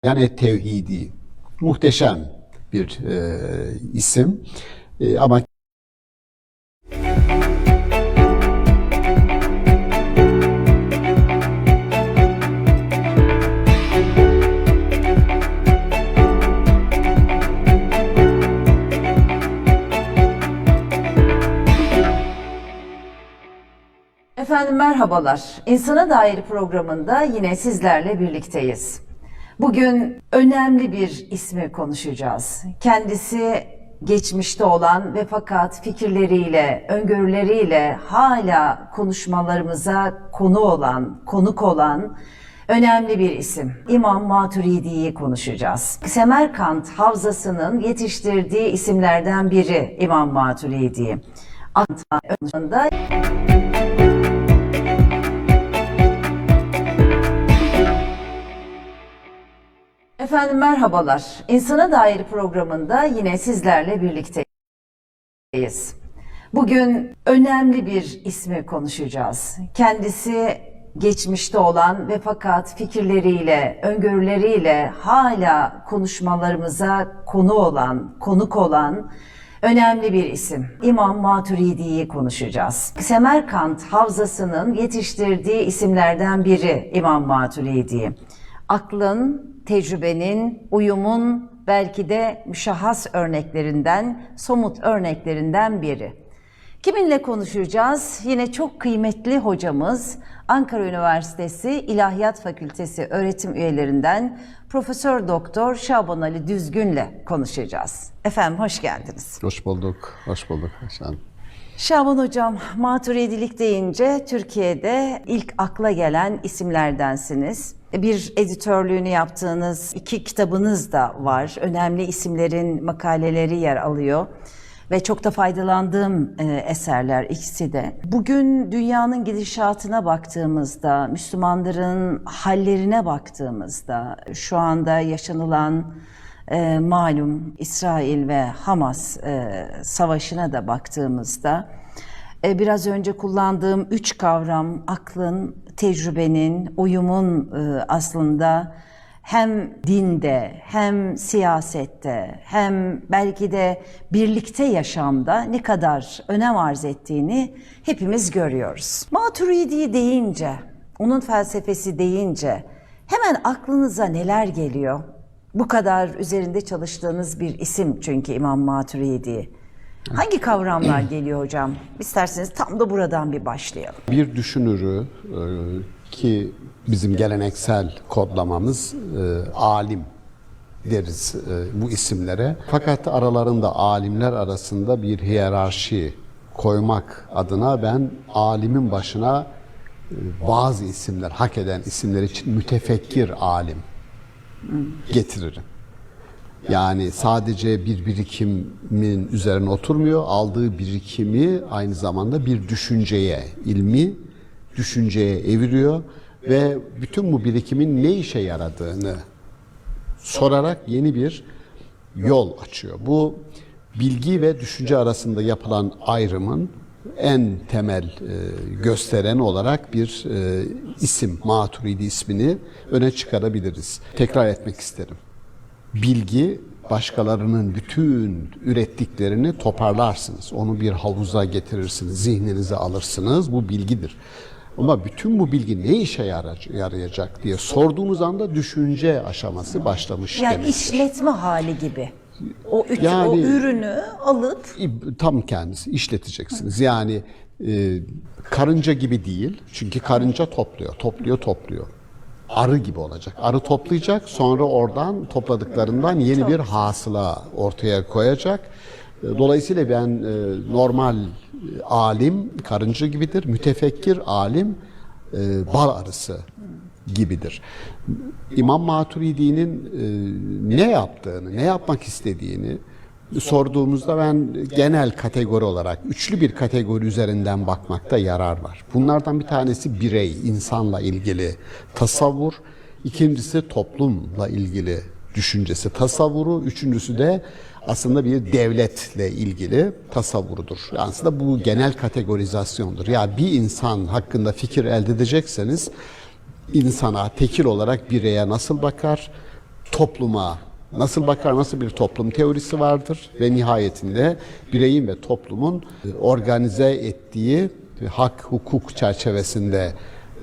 Yani tevhidi. Muhteşem bir isim. Ama Efendim merhabalar. İnsana Dair programında yine sizlerle birlikteyiz. Bugün önemli bir ismi konuşacağız. Kendisi geçmişte olan ve fakat fikirleriyle, öngörüleriyle hala konuşmalarımıza konuk olan önemli bir isim. İmam Maturidi'yi konuşacağız. Semerkant Havzası'nın yetiştirdiği isimlerden biri İmam Maturidi. Aklında Efendim merhabalar. İnsana Dair programında yine sizlerle birlikteyiz. Bugün önemli bir ismi konuşacağız. Kendisi geçmişte olan ve fakat fikirleriyle, öngörüleriyle hala konuşmalarımıza konuk olan önemli bir isim. İmam Maturidi'yi konuşacağız. Semerkant Havzası'nın yetiştirdiği isimlerden biri İmam Maturidi. Aklın, tecrübenin, uyumun belki de müşahhas örneklerinden, somut örneklerinden biri. Kiminle konuşacağız? Yine çok kıymetli hocamız, Ankara Üniversitesi İlahiyat Fakültesi öğretim üyelerinden Profesör Doktor Şaban Ali Düzgün'le konuşacağız. Efendim hoş geldiniz. hoş bulduk, hoş bulduk. Şaban Hocam, Maturidilik deyince Türkiye'de ilk akla gelen isimlerdensiniz. Bir editörlüğünü yaptığınız 2 kitabınız da var. Önemli isimlerin makaleleri yer alıyor. Ve çok da faydalandığım eserler ikisi de. Bugün dünyanın gidişatına baktığımızda, Müslümanların hallerine baktığımızda, şu anda yaşanılan malum İsrail ve Hamas savaşına da baktığımızda, biraz önce kullandığım 3 kavram, aklın, tecrübenin, uyumun aslında hem dinde, hem siyasette, hem belki de birlikte yaşamda ne kadar önem arz ettiğini hepimiz görüyoruz. Maturidi deyince, onun felsefesi deyince hemen aklınıza neler geliyor? Bu kadar üzerinde çalıştığınız bir isim çünkü İmam Maturidi. Hangi kavramlar geliyor hocam? İsterseniz tam da buradan bir başlayalım. Bir düşünürü ki bizim geleneksel kodlamamız alim deriz bu isimlere. Fakat aralarında alimler arasında bir hiyerarşi koymak adına ben alimin başına bazı isimler, hak eden isimler için mütefekkir alim getiririm. Yani sadece bir birikimin üzerine oturmuyor, aldığı birikimi aynı zamanda bir düşünceye, ilmi düşünceye eviriyor ve bütün bu birikimin ne işe yaradığını sorarak yeni bir yol açıyor. Bu bilgi ve düşünce arasında yapılan ayrımın en temel göstereni olarak bir isim, Maturidi ismini öne çıkarabiliriz. Tekrar etmek isterim. Bilgi, başkalarının bütün ürettiklerini toparlarsınız. Onu bir havuza getirirsiniz, zihninize alırsınız. Bu bilgidir. Ama bütün bu bilgi ne işe yarayacak diye sorduğunuz anda düşünce aşaması başlamış yani demektir. İşletme hali gibi. O Yani, ürünü alıp tam kendisi işleteceksiniz. Yani karınca gibi değil. Çünkü karınca topluyor. Arı gibi olacak. Arı toplayacak, sonra oradan topladıklarından yeni bir hasıla ortaya koyacak. Dolayısıyla ben normal alim karınca gibidir, mütefekkir alim bal arısı gibidir. İmam Maturidi'nin ne yaptığını, ne yapmak istediğini sorduğumuzda ben genel kategori olarak üçlü bir kategori üzerinden bakmakta yarar var. Bunlardan bir tanesi birey, insanla ilgili tasavvur, ikincisi toplumla ilgili düşüncesi, tasavvuru, üçüncüsü de aslında bir devletle ilgili tasavvurudur. Aslında bu genel kategorizasyondur. Yani bir insan hakkında fikir elde edecekseniz insana, tekil olarak bireye nasıl bakar, topluma nasıl bakar, nasıl bir toplum teorisi vardır ve nihayetinde bireyin ve toplumun organize ettiği hak, hukuk çerçevesinde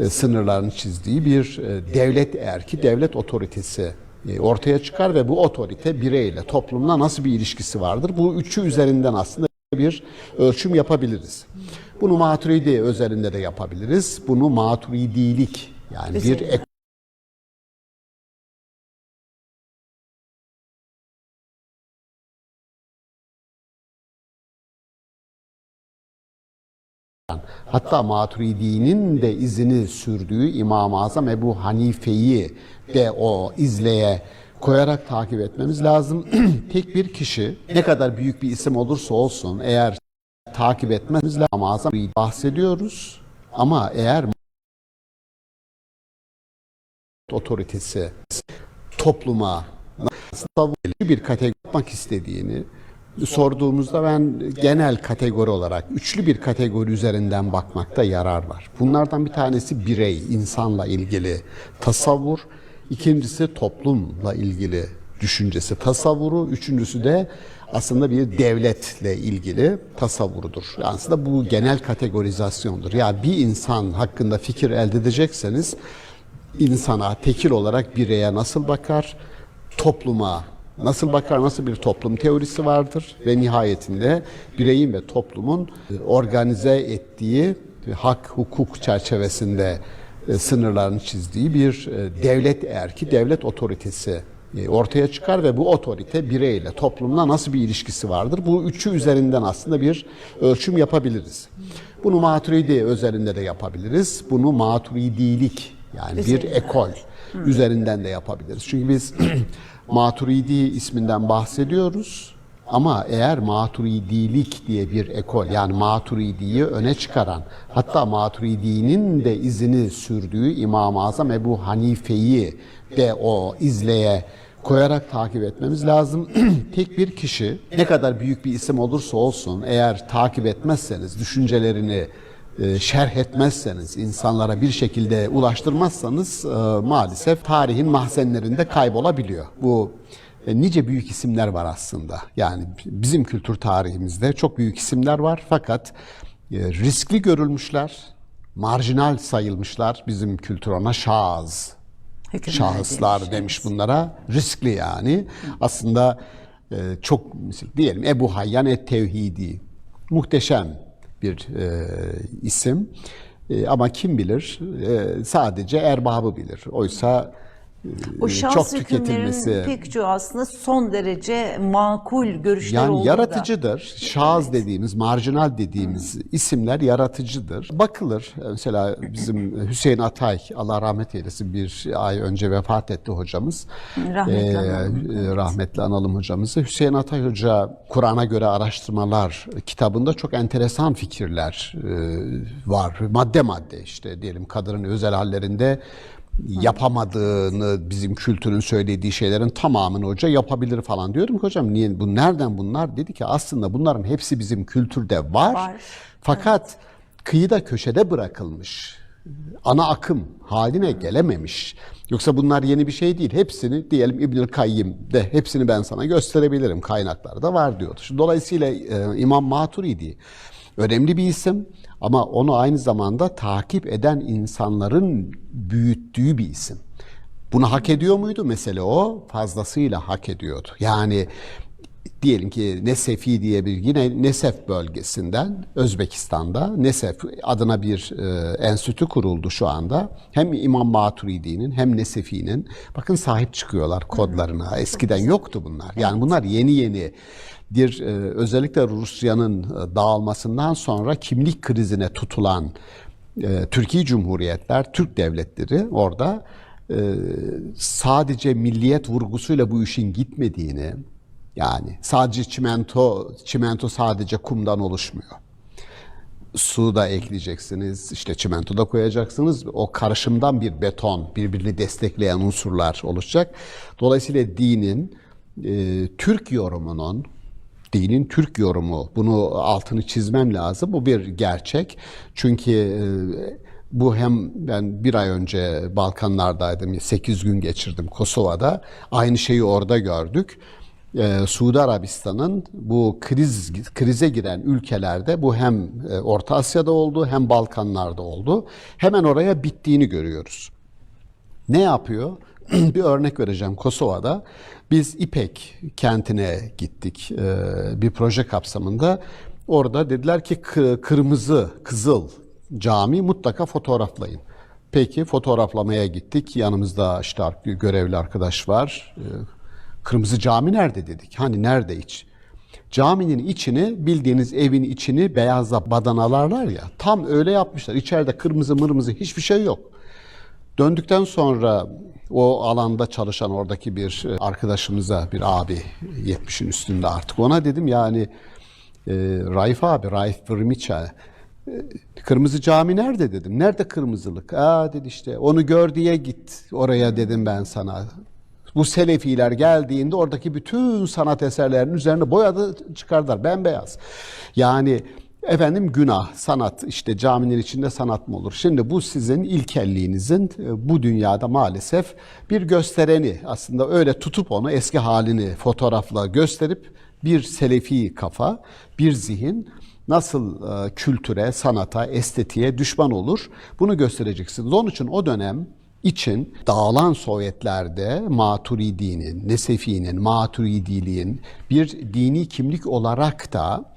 sınırlarını çizdiği bir devlet erki, devlet otoritesi ortaya çıkar ve bu otorite bireyle, toplumla nasıl bir ilişkisi vardır? Bu üçü üzerinden aslında bir ölçüm yapabiliriz. Bunu Maturidi özelinde de yapabiliriz. Bunu Maturidilik yani bir hatta Maturidi'nin de izini sürdüğü İmam-ı Azam Ebu Hanife'yi de o izleye koyarak takip etmemiz lazım. Tek bir kişi ne kadar büyük bir isim olursa olsun eğer takip etmemiz lazım. İmam-ı Azam'dan bahsediyoruz ama eğer otoritesi topluma nasıl bir kategori yapmak istediğini sorduğumuzda ben genel kategori olarak üçlü bir kategori üzerinden bakmakta yarar var. Bunlardan bir tanesi birey, insanla ilgili tasavvur, ikincisi toplumla ilgili düşüncesi, tasavvuru, üçüncüsü de aslında bir devletle ilgili tasavvurudur. Aslında bu genel kategorizasyondur. Yani bir insan hakkında fikir elde edecekseniz insana, tekil olarak bireye nasıl bakar, topluma nasıl bakar, nasıl bir toplum teorisi vardır ve nihayetinde bireyin ve toplumun organize ettiği hak, hukuk çerçevesinde sınırlarını çizdiği bir devlet erki, devlet otoritesi ortaya çıkar ve bu otorite bireyle, toplumla nasıl bir ilişkisi vardır? Bu üçü üzerinden aslında bir ölçüm yapabiliriz. Bunu Maturidi özelinde de yapabiliriz. Bunu Maturidilik yani bir ekol üzerinden de yapabiliriz. Çünkü biz Maturidi isminden bahsediyoruz ama eğer Maturidilik diye bir ekol yani Maturidi'yi öne çıkaran hatta Maturidi'nin de izini sürdüğü İmam-ı Azam Ebu Hanife'yi de o izleye koyarak takip etmemiz lazım. Tek bir kişi ne kadar büyük bir isim olursa olsun eğer takip etmezseniz, düşüncelerini şerh etmezseniz, insanlara bir şekilde ulaştırmazsanız maalesef tarihin mahzenlerinde kaybolabiliyor. Bu nice büyük isimler var aslında. Yani bizim kültür tarihimizde çok büyük isimler var fakat riskli görülmüşler, marjinal sayılmışlar. Bizim kültür ona şaz, şahıslar demiş bunlara. Riskli yani. Aslında çok diyelim Ebu Hayyan et-Tevhidi muhteşem bir isim ama kim bilir sadece erbabı bilir. Oysa o çok şahs tüketilmesi. hükümlerin pek çoğu aslında son derece makul görüşler Yani olduğu yaratıcıdır. Şahs Evet. dediğimiz, marjinal dediğimiz isimler yaratıcıdır. Bakılır. Mesela bizim Hüseyin Atay, Allah rahmet eylesin, bir ay önce vefat etti hocamız. Rahmetli analım. Rahmetli analım hocamızı. Hüseyin Atay Hoca Kur'an'a göre araştırmalar kitabında çok enteresan fikirler var. Madde madde işte diyelim kadının özel hallerinde yapamadığını bizim kültürün söylediği şeylerin tamamını hoca yapabilir falan diyorum ki hocam niye bu nereden bunlar? Dedi ki aslında bunların hepsi bizim kültürde var. Fakat kıyıda köşede bırakılmış. Ana akım haline gelememiş. Yoksa bunlar yeni bir şey değil. Hepsini diyelim İbnül Kayyim'de hepsini ben sana gösterebilirim. Kaynaklarda var diyordu. Dolayısıyla İmam Maturidi önemli bir isim ama onu aynı zamanda takip eden insanların büyüttüğü bir isim. Bunu hak ediyor muydu? Mesele o. Fazlasıyla hak ediyordu. Yani diyelim ki Nesefi diye bir yine Nesef bölgesinden Özbekistan'da Nesef adına bir enstitü kuruldu şu anda. Hem İmam Maturidi'nin hem Nesefi'nin bakın sahip çıkıyorlar kodlarına. Eskiden yoktu bunlar. Yani bunlar yeni yeni bir özellikle Rusya'nın dağılmasından sonra kimlik krizine tutulan Türkiye Cumhuriyetler, Türk devletleri orada sadece milliyet vurgusuyla bu işin gitmediğini yani sadece çimento sadece kumdan oluşmuyor. Su da ekleyeceksiniz, işte çimento da koyacaksınız. O karışımdan bir beton, birbirini destekleyen unsurlar oluşacak. Dolayısıyla dinin Türk yorumunun, dinin Türk yorumu, bunu altını çizmem lazım. Bu bir gerçek. Çünkü Bu hem ben bir ay önce Balkanlardaydım, 8 gün geçirdim Kosova'da. Aynı şeyi orada gördük. Suudi Arabistan'ın bu krize giren ülkelerde bu hem Orta Asya'da oldu hem Balkanlarda oldu. Hemen oraya bittiğini görüyoruz. Ne yapıyor? Bir örnek vereceğim. Kosova'da biz İpek kentine gittik bir proje kapsamında. Orada dediler ki kırmızı, kızıl cami mutlaka fotoğraflayın. Peki fotoğraflamaya gittik. Yanımızda işte görevli arkadaş var. Kırmızı cami nerede dedik. Hani nerede iç? Caminin içini, bildiğiniz evin içini beyazla badanalarlar ya. Tam öyle yapmışlar. İçeride kırmızı mırmızı hiçbir şey yok. Döndükten sonra o alanda çalışan oradaki bir arkadaşımıza, bir abi 70'in üstünde artık, ona dedim yani Raif abi, Raif Vrmiça, kırmızı cami nerede dedim. Nerede kırmızılık? Dedi işte onu gör diye git oraya dedim ben sana. Bu Selefiler geldiğinde oradaki bütün sanat eserlerinin üzerine boyadı çıkardılar bembeyaz. Yani efendim günah, sanat, işte caminin içinde sanat mı olur? Şimdi bu sizin ilkelliğinizin bu dünyada maalesef bir göstereni. Aslında öyle tutup onu eski halini fotoğrafla gösterip bir selefi kafa, bir zihin nasıl kültüre, sanata, estetiğe düşman olur bunu göstereceksiniz. Onun için o dönem için dağılan Sovyetlerde Maturidi'nin, Nesefi'nin, Maturidiliğin bir dini kimlik olarak da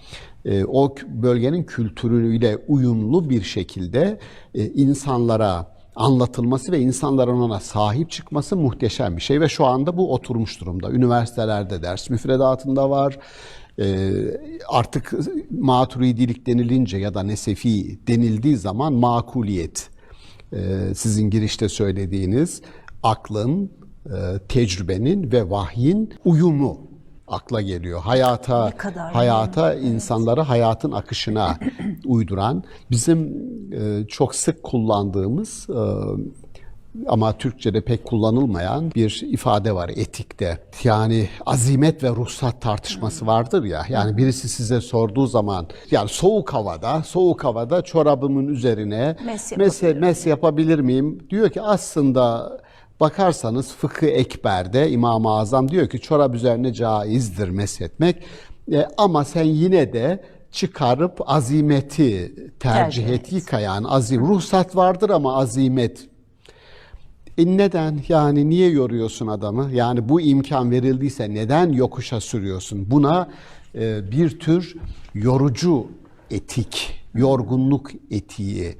o bölgenin kültürüyle uyumlu bir şekilde insanlara anlatılması ve insanların ona sahip çıkması muhteşem bir şey ve şu anda bu oturmuş durumda. Üniversitelerde ders müfredatında var. Artık Maturidilik denilince ya da Nesefi denildiği zaman makuliyet, sizin girişte söylediğiniz aklın, tecrübenin ve vahyin uyumu akla geliyor. Hayata insanları hayatın akışına uyduran, bizim çok sık kullandığımız ama Türkçe'de pek kullanılmayan bir ifade var etikte. Yani azimet ve ruhsat tartışması vardır ya. Yani birisi size sorduğu zaman, yani soğuk havada çorabımın üzerine mes yapabilir miyim? Diyor ki aslında bakarsanız Fıkıh-ı Ekber'de İmam-ı Azam diyor ki çorap üzerine caizdir meshetmek. Ama sen yine de çıkarıp azimeti tercih et, yıka yani ruhsat vardır ama azimet. Neden? Yani niye yoruyorsun adamı? Yani bu imkan verildiyse neden yokuşa sürüyorsun? Buna bir tür yorucu etik, yorgunluk etiği,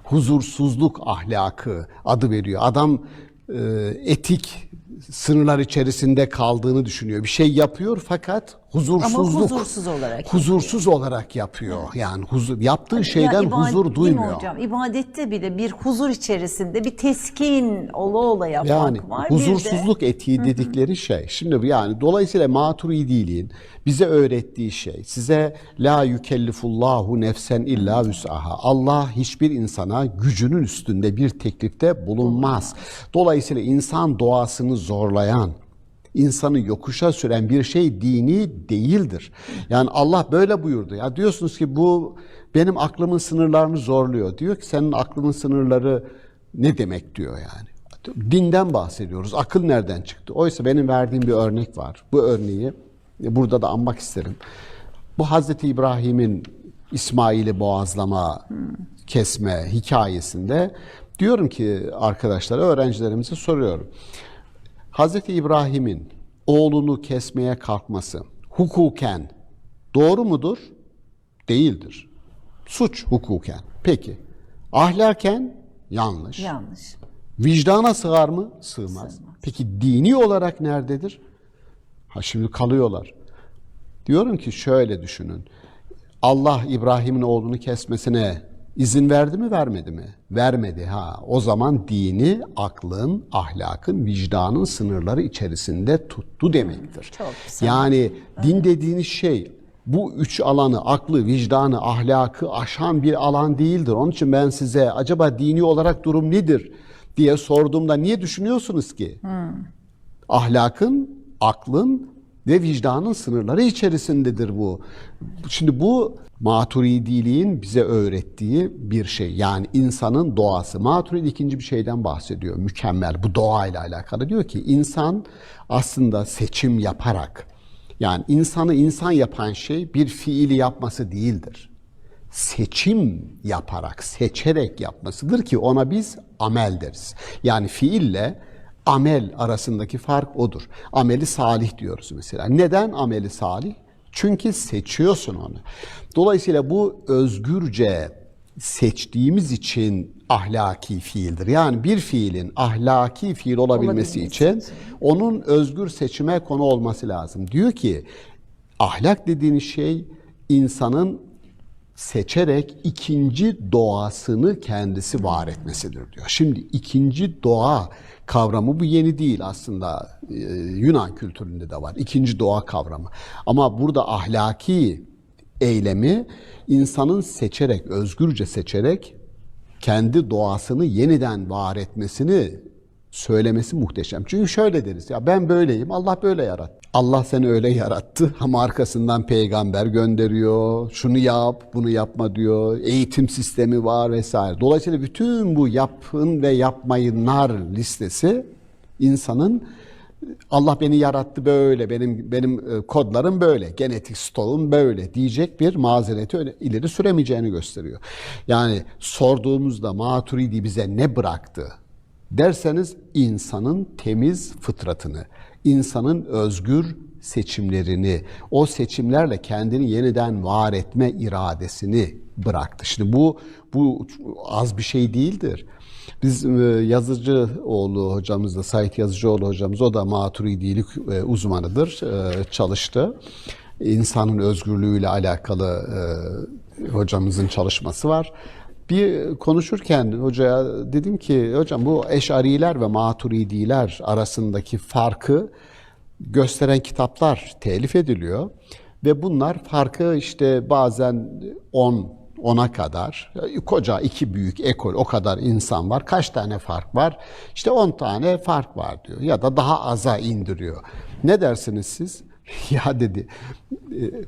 huzursuzluk ahlakı adı veriyor. Adam etik sınırlar içerisinde kaldığını düşünüyor. Bir şey yapıyor fakat huzursuz olarak yapıyor. Yani yaptığı şeyden huzur duymuyor. Hocam, ibadette bile bir huzur içerisinde bir teskin ola yapmak yani, var. Huzursuzluk etiği dedikleri şey. Şimdi yani dolayısıyla Maturidiliğin bize öğrettiği şey, size la yükellifullahu nefsen illa vüs'aha. Allah hiçbir insana gücünün üstünde bir teklifte bulunmaz. Dolayısıyla insan doğasını zorlayan, insanı yokuşa süren bir şey dini değildir. Yani Allah böyle buyurdu. Ya diyorsunuz ki bu benim aklımın sınırlarını zorluyor. Diyor ki senin aklının sınırları ne demek diyor yani. Dinden bahsediyoruz. Akıl nereden çıktı? Oysa benim verdiğim bir örnek var. Bu örneği burada da anmak isterim. Bu Hazreti İbrahim'in İsmail'i boğazlama, kesme hikayesinde diyorum ki arkadaşlara, öğrencilerimize soruyorum. Hazreti İbrahim'in oğlunu kesmeye kalkması hukuken doğru mudur? Değildir. Suç hukuken. Peki. Ahlaken yanlış. Vicdana sığar mı? Sığmaz. Peki dini olarak nerededir? Şimdi kalıyorlar. Diyorum ki şöyle düşünün. Allah İbrahim'in oğlunu kesmesine izin verdi mi, vermedi mi? Vermedi. O zaman dini aklın, ahlakın, vicdanın sınırları içerisinde tuttu demektir. Çok güzel. Yani din dediğiniz şey bu üç alanı, aklı, vicdanı, ahlakı aşan bir alan değildir. Onun için ben size acaba dini olarak durum nedir diye sorduğumda niye düşünüyorsunuz ki? Ahlakın, aklın ve vicdanın sınırları içerisindedir bu. Şimdi bu Maturidiliğin bize öğrettiği bir şey. Yani insanın doğası. Maturidi ikinci bir şeyden bahsediyor. Mükemmel. Bu doğayla alakalı. Diyor ki insan aslında seçim yaparak, yani insanı insan yapan şey bir fiili yapması değildir. Seçim yaparak, seçerek yapmasıdır ki ona biz amel deriz. Yani fiille amel arasındaki fark odur. Ameli salih diyoruz mesela. Neden ameli salih? Çünkü seçiyorsun onu. Dolayısıyla bu özgürce seçtiğimiz için ahlaki fiildir. Yani bir fiilin ahlaki fiil olabilmesi için onun özgür seçime konu olması lazım. Diyor ki ahlak dediğiniz şey insanın seçerek ikinci doğasını kendisi var etmesidir diyor. Şimdi ikinci doğa kavramı bu yeni değil aslında. Yunan kültüründe de var. İkinci doğa kavramı. Ama burada ahlaki eylemi insanın seçerek, özgürce seçerek kendi doğasını yeniden var etmesini söylemesi muhteşem. Çünkü şöyle deriz ya, ben böyleyim, Allah böyle yarattı. Allah seni öyle yarattı ama arkasından peygamber gönderiyor. Şunu yap, bunu yapma diyor. Eğitim sistemi var vesaire. Dolayısıyla bütün bu yapın ve yapmayınlar listesi insanın Allah beni yarattı böyle, benim kodlarım böyle, genetik stoğum böyle diyecek bir mazereti ileri süremeyeceğini gösteriyor. Yani sorduğumuzda Maturidi bize ne bıraktı derseniz insanın temiz fıtratını, insanın özgür seçimlerini, o seçimlerle kendini yeniden var etme iradesini bıraktı. Şimdi bu az bir şey değildir. Biz Yazıcıoğlu hocamız da, Sait Yazıcıoğlu hocamız, o da Maturidilik uzmanıdır, çalıştı. İnsanın özgürlüğüyle alakalı hocamızın çalışması var. Bir konuşurken hocaya dedim ki, hocam bu Eş'ariler ve Maturidiler arasındaki farkı gösteren kitaplar telif ediliyor. Ve bunlar farkı işte bazen 10'a kadar, koca iki büyük ekol, o kadar insan var. Kaç tane fark var? İşte 10 tane fark var diyor ya da daha aza indiriyor. Ne dersiniz siz? Ya dedi,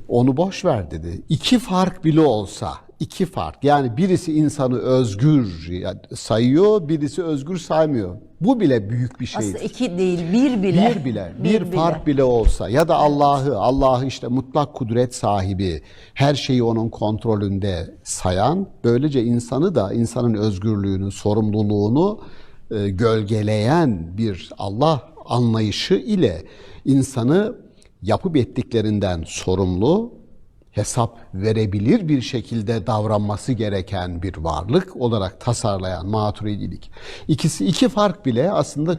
onu boş ver dedi. 2 fark bile olsa, 2 fark. Yani birisi insanı özgür sayıyor, birisi özgür saymıyor. Bu bile büyük bir şeydir. Aslında 2 değil, 1 bile. Bir fark bile olsa ya da Allah'ı işte mutlak kudret sahibi, her şeyi onun kontrolünde sayan, böylece insanı da, insanın özgürlüğünü, sorumluluğunu gölgeleyen bir Allah anlayışı ile insanı yapıp ettiklerinden sorumlu, hesap verebilir bir şekilde davranması gereken bir varlık olarak tasarlayan Maturidilik. İki fark bile aslında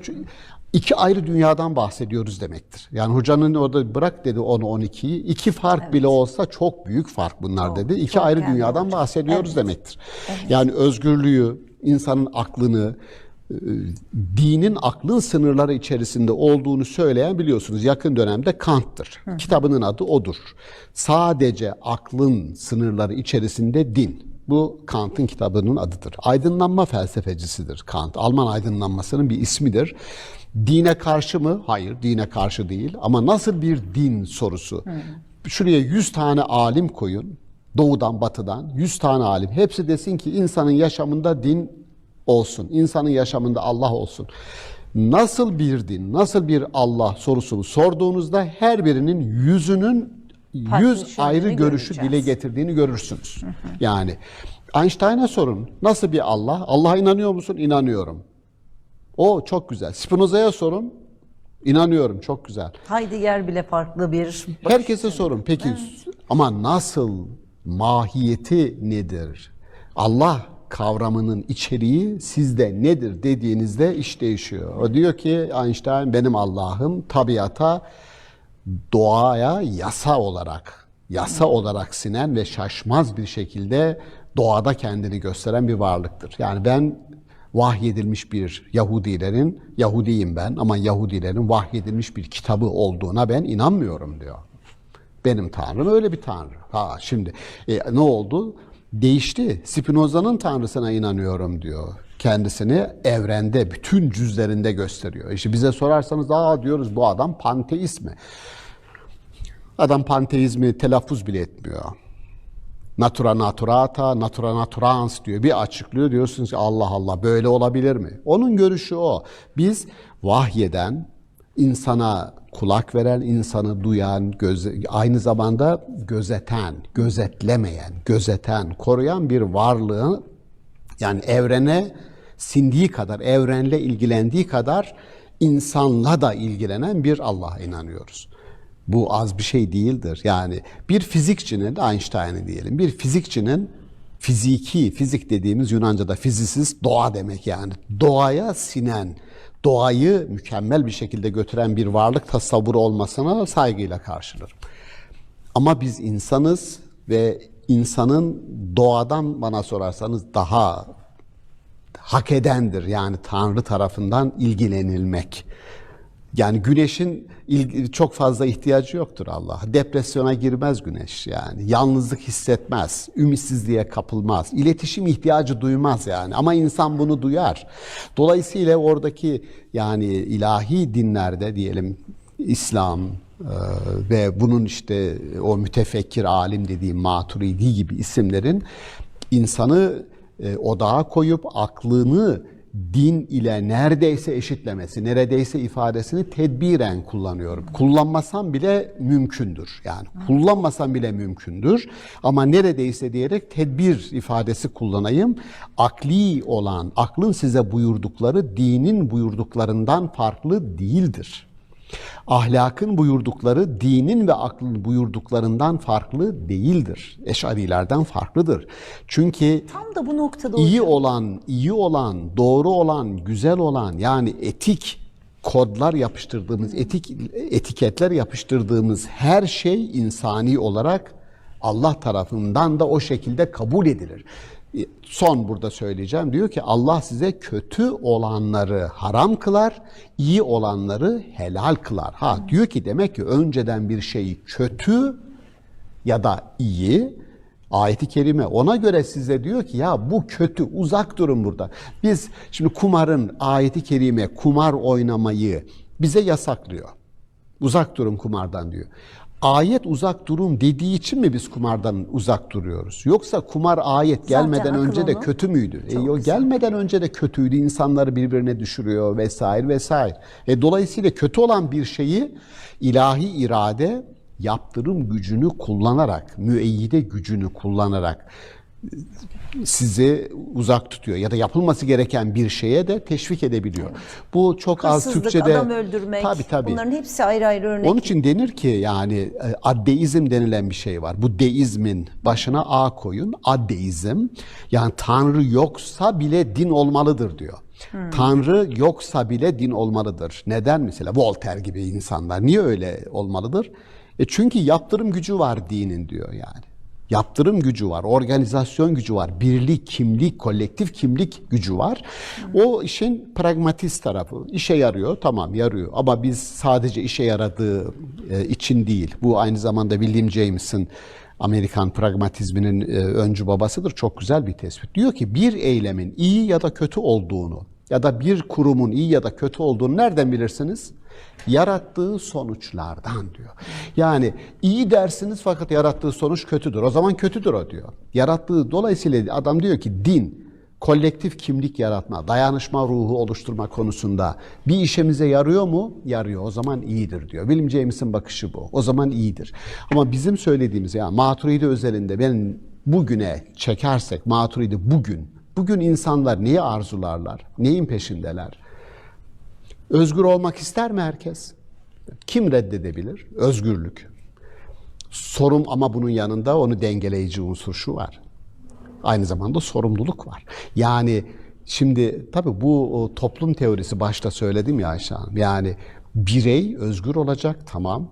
2 ayrı dünyadan bahsediyoruz demektir. Yani hocanın orada bırak dedi 10-12'yi, 2 fark bile olsa çok büyük fark bunlar dedi. 2 ayrı dünyadan bahsediyoruz demektir. Evet. Yani özgürlüğü, insanın aklını, dinin aklın sınırları içerisinde olduğunu söyleyen biliyorsunuz yakın dönemde Kant'tır. Kitabının adı odur. Sadece aklın sınırları içerisinde din. Bu Kant'ın kitabının adıdır. Aydınlanma felsefecisidir Kant. Alman aydınlanmasının bir ismidir. Dine karşı mı? Hayır, dine karşı değil. Ama nasıl bir din sorusu? Şuraya 100 tane alim koyun. Doğudan, batıdan 100 tane alim. Hepsi desin ki insanın yaşamında din olsun. İnsanın yaşamında Allah olsun. Nasıl bir din, nasıl bir Allah sorusunu sorduğunuzda her birinin yüzünün 100 ayrı görüşü dile getirdiğini görürsünüz. Yani Einstein'a sorun. Nasıl bir Allah? Allah'a inanıyor musun? İnanıyorum. O çok güzel. Spinoza'ya sorun. İnanıyorum. Çok güzel. Heidegger bile farklı bir... Herkese sorun. Peki ama nasıl? Mahiyeti nedir? Allah kavramının içeriği sizde nedir dediğinizde iş değişiyor. O diyor ki Einstein, benim Allah'ım tabiata, doğaya yasa olarak sinen ve şaşmaz bir şekilde doğada kendini gösteren bir varlıktır. Yani ben vahyedilmiş bir Yahudiyim ben ama Yahudilerin vahyedilmiş bir kitabı olduğuna ben inanmıyorum diyor. Benim Tanrım öyle bir Tanrı. Şimdi ne oldu? Değişti. Spinoza'nın Tanrısına inanıyorum diyor. Kendisini evrende, bütün cüzlerinde gösteriyor. İşte bize sorarsanız diyoruz bu adam panteist mi? Adam panteizmi telaffuz bile etmiyor. Natura naturata, natura naturans diyor. Bir açıklıyor, diyorsunuz ki Allah Allah, böyle olabilir mi? Onun görüşü o. Biz vahyeden, insana kulak veren, insanı duyan, aynı zamanda gözeten, gözetlemeyen, gözeten, koruyan bir varlığı, yani evrene sindiği kadar, evrenle ilgilendiği kadar insanla da ilgilenen bir Allah'a inanıyoruz. Bu az bir şey değildir. Yani bir fizikçinin, Einstein'ı diyelim, bir fizikçinin fizik dediğimiz Yunanca'da fizisist, doğa demek yani. Doğaya sinen, doğayı mükemmel bir şekilde götüren bir varlık tasavvuru olmasına saygıyla karşılarım. Ama biz insanız ve insanın doğadan bana sorarsanız daha hak edendir. Yani Tanrı tarafından ilgilenilmek. Yani güneşin çok fazla ihtiyacı yoktur Allah. Depresyona girmez güneş yani. Yalnızlık hissetmez, ümitsizliğe kapılmaz, iletişim ihtiyacı duymaz yani. Ama insan bunu duyar. Dolayısıyla oradaki yani ilahi dinlerde diyelim İslam ve bunun işte o mütefekkir alim dediğim Maturidi gibi isimlerin insanı odağa koyup aklını din ile neredeyse eşitlemesi, neredeyse ifadesini tedbiren kullanıyorum. Kullanmasam bile mümkündür. Yani kullanmasam bile mümkündür. Ama neredeyse diyerek tedbir ifadesi kullanayım. Akli olan, aklın size buyurdukları dinin buyurduklarından farklı değildir. Ahlakın buyurdukları dinin ve aklın buyurduklarından farklı değildir. Eşarilerden farklıdır. Çünkü Tam da bu noktada iyi olan, doğru olan, güzel olan, yani etik kodlar yapıştırdığımız, etiketler yapıştırdığımız her şey insani olarak Allah tarafından da o şekilde kabul edilir. Son burada söyleyeceğim. Diyor ki Allah size kötü olanları haram kılar, iyi olanları helal kılar. Diyor ki demek ki önceden bir şeyi kötü ya da iyi, ayet-i kerime ona göre size diyor ki ya bu kötü, uzak durun burada. Biz şimdi kumarın, ayet-i kerime kumar oynamayı bize yasaklıyor. Uzak durun kumardan diyor. Ayet uzak durun dediği için mi biz kumardan uzak duruyoruz? Yoksa kumar ayet gelmeden önce de kötü müydü? O gelmeden önce de kötüydü. İnsanları birbirine düşürüyor vesaire vesaire. Dolayısıyla kötü olan bir şeyi ilahi irade yaptırım gücünü kullanarak, müeyyide gücünü kullanarak sizi uzak tutuyor ya da yapılması gereken bir şeye de teşvik edebiliyor. Evet. Bu çok az Türkçe'de adam öldürmek, tabii. Bunların hepsi ayrı ayrı örnek. Onun için denir ki yani addeizm denilen bir şey var. Bu deizmin başına A koyun. Addeizm yani Tanrı yoksa bile din olmalıdır diyor. Tanrı yoksa bile din olmalıdır. Neden mesela? Voltaire gibi insanlar. Niye öyle olmalıdır? Çünkü yaptırım gücü var dinin diyor yani. Yaptırım gücü var, organizasyon gücü var, birlik, kimlik, kolektif kimlik gücü var. O işin pragmatist tarafı. İşe yarıyor, tamam yarıyor. Ama biz sadece işe yaradığı için değil. Bu aynı zamanda William James'in Amerikan pragmatizminin öncü babasıdır. Çok güzel bir tespit. Diyor ki bir eylemin iyi ya da kötü olduğunu ya da bir kurumun iyi ya da kötü olduğunu nereden bilirsiniz? Yarattığı sonuçlardan diyor. Yani iyi dersiniz fakat yarattığı sonuç kötüdür. O zaman kötüdür o diyor. Yarattığı, dolayısıyla adam diyor ki din, kolektif kimlik yaratma, dayanışma ruhu oluşturma konusunda bir işimize yarıyor mu? Yarıyor. O zaman iyidir diyor. William James'in bakışı bu. O zaman iyidir. Ama bizim söylediğimiz yani Maturidi özelinde ben bugüne çekersek Maturidi bugün insanlar neyi arzularlar? Neyin peşindeler? Özgür olmak ister mi herkes? Kim reddedebilir? Özgürlük. Sorun ama bunun yanında onu dengeleyici unsur şu var. Aynı zamanda sorumluluk var. Yani şimdi tabii bu toplum teorisi başta söyledim ya Ayşe Hanım. Yani birey özgür olacak tamam.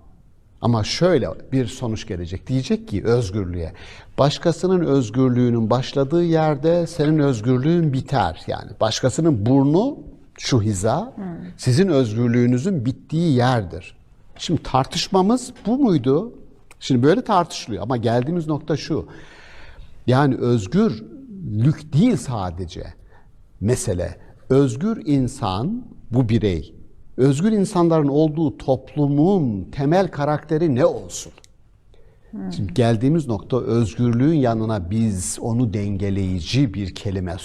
Ama şöyle bir sonuç gelecek. Diyecek ki özgürlüğe. Başkasının özgürlüğünün başladığı yerde senin özgürlüğün biter. Yani başkasının burnu şu hiza sizin özgürlüğünüzün bittiği yerdir. Şimdi tartışmamız bu muydu? Şimdi böyle tartışılıyor ama geldiğimiz nokta şu. Yani özgürlük değil sadece mesele. Özgür insan bu birey. Özgür insanların olduğu toplumun temel karakteri ne olsun? Şimdi geldiğimiz nokta, özgürlüğün yanına biz onu dengeleyici bir kelime,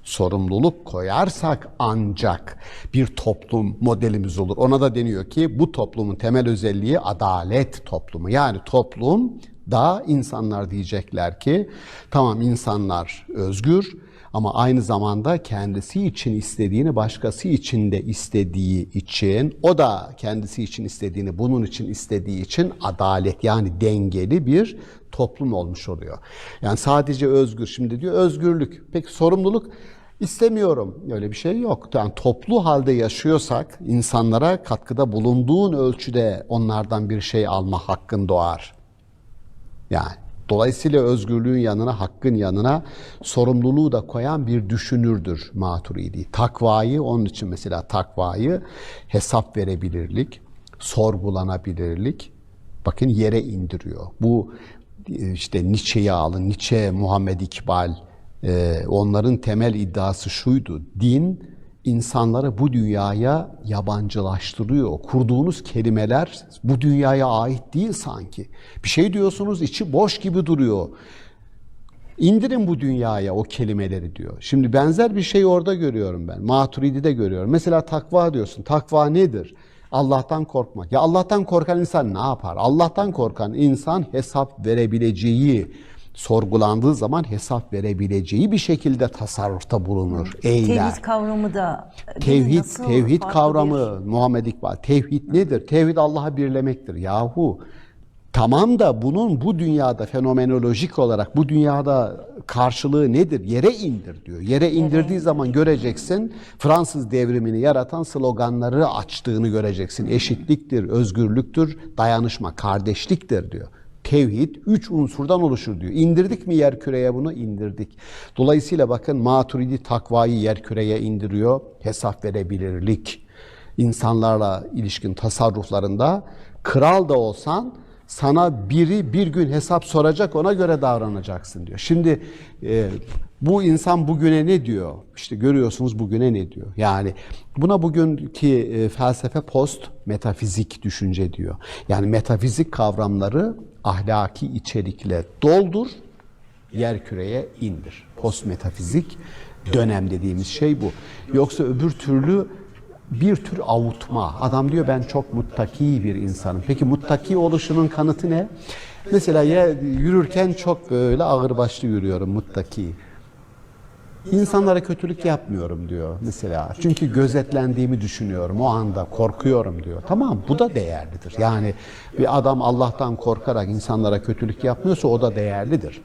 sorumluluk koyarsak ancak bir toplum modelimiz olur. Ona da deniyor ki bu toplumun temel özelliği adalet toplumu. Yani toplum da insanlar diyecekler ki tamam, insanlar özgür ama aynı zamanda kendisi için istediğini başkası için de istediği için, o da kendisi için istediğini bunun için istediği için adalet, yani dengeli bir toplum olmuş oluyor. Yani sadece özgür, şimdi diyor özgürlük. Peki sorumluluk istemiyorum. Öyle bir şey yok. Yani toplu halde yaşıyorsak insanlara katkıda bulunduğun ölçüde onlardan bir şey alma hakkın doğar. Yani dolayısıyla özgürlüğün yanına, hakkın yanına sorumluluğu da koyan bir düşünürdür Maturidi. Takvayı, onun için mesela takvayı hesap verebilirlik, sorgulanabilirlik, bakın yere indiriyor. Bu işte Nietzsche'yi alın, Nietzsche, Muhammed İkbal, onların temel iddiası şuydu: din insanları bu dünyaya yabancılaştırıyor. Kurduğunuz kelimeler bu dünyaya ait değil sanki. Bir şey diyorsunuz, içi boş gibi duruyor. İndirin bu dünyaya o kelimeleri diyor. Şimdi benzer bir şey orada görüyorum ben. Maturidi'de görüyorum. Mesela takva diyorsun. Takva nedir? Allah'tan korkmak. Ya Allah'tan korkan insan ne yapar? Allah'tan korkan insan hesap verebileceği, sorgulandığı zaman hesap verebileceği bir şekilde tasarrufta bulunur, eyler. Tevhid kavramı da Tevhid kavramı Muhammed İkbal. Tevhid nedir? Tevhid Allah'ı birlemektir. Yahu tamam da bunun bu dünyada fenomenolojik olarak bu dünyada karşılığı nedir? Yere indir diyor. Yere indirdiği zaman göreceksin, Fransız devrimini yaratan sloganları açtığını göreceksin. Eşitliktir, özgürlüktür, dayanışma, kardeşliktir diyor. Tevhid 3 unsurdan oluşur diyor. İndirdik mi yerküreye bunu? İndirdik. Dolayısıyla bakın Maturidi takvayı yerküreye indiriyor. Hesap verebilirlik. İnsanlarla ilişkin tasarruflarında kral da olsan sana biri bir gün hesap soracak, ona göre davranacaksın diyor. Şimdi bu insan bugüne ne diyor? İşte görüyorsunuz bugüne ne diyor? Yani buna bugünkü felsefe post metafizik düşünce diyor. Yani metafizik kavramları ahlaki içerikle doldur, yerküreye indir. Post metafizik dönem dediğimiz şey bu. Yoksa öbür türlü bir tür avutma. Adam diyor ben çok muttaki bir insanım. Peki muttaki oluşunun kanıtı ne? Mesela yürürken çok böyle ağırbaşlı yürüyorum, muttaki. İnsanlara kötülük yapmıyorum diyor mesela. Çünkü gözetlendiğimi düşünüyorum. O anda korkuyorum diyor. Tamam, bu da değerlidir. Yani bir adam Allah'tan korkarak insanlara kötülük yapmıyorsa o da değerlidir.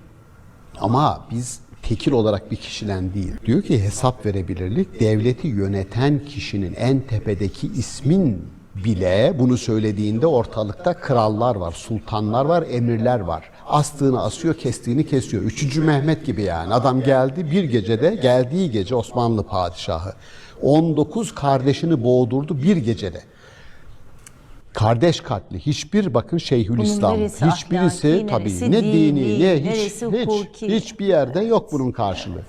Ama biz tekil olarak bir kişiden değil. Diyor ki hesap verebilirlik, devleti yöneten kişinin en tepedeki ismin bile bunu söylediğinde ortalıkta krallar var, sultanlar var, emirler var. Astığını asıyor, kestiğini kesiyor. 3. Mehmet gibi yani. Adam geldi bir gecede, geldiği gece Osmanlı padişahı 19 kardeşini boğdurdu bir gecede. Kardeş katli. Hiçbir bakın Şeyhülislam, hiçbirisi tabii ne dini ne hiçbir yerde yok bunun karşılığı.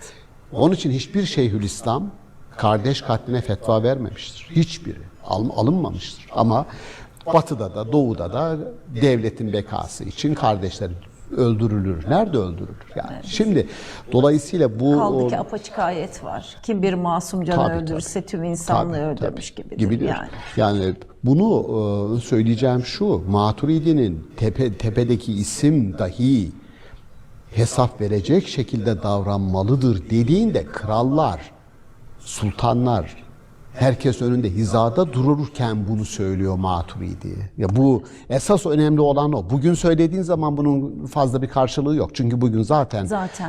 Onun için hiçbir Şeyhülislam kardeş katline fetva vermemiştir. Hiçbiri alınmamıştır. Ama Batı'da da Doğu'da da devletin bekası için kardeşler öldürülür. Nerede öldürülür? Yani şimdi dolayısıyla bu kaldı ki apaçık ayet var. Kim bir masum canı öldürürse tüm insanlığı öldürmüş gibidir. Yani bunu söyleyeceğim şu: Maturidi'nin tepedeki isim dahi hesap verecek şekilde davranmalıdır dediğinde krallar, sultanlar, herkes önünde hizada dururken bunu söylüyor Maturidi. Ya bu esas önemli olan o. Bugün söylediğin zaman bunun fazla bir karşılığı yok. Çünkü bugün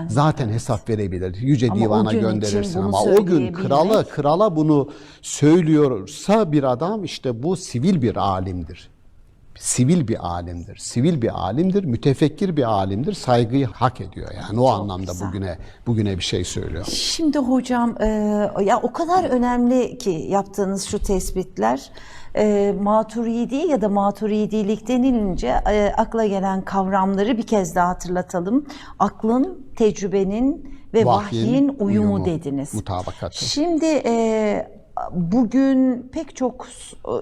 zaten hesap verebilir. Yüce Divan'a gönderirsin ama o gün krala bunu söylüyorsa bir adam, işte bu sivil bir alimdir. Sivil bir alimdir, mütefekkir bir alimdir, saygıyı hak ediyor. Yani o anlamda bugüne bir şey söylüyor. Şimdi hocam ya o kadar önemli ki yaptığınız şu tespitler. Maturidi ya da maturidilik denilince akla gelen kavramları bir kez daha hatırlatalım. Aklın, tecrübenin ve vahyin uyumu dediniz. Mutabakatı. Şimdi bugün pek çok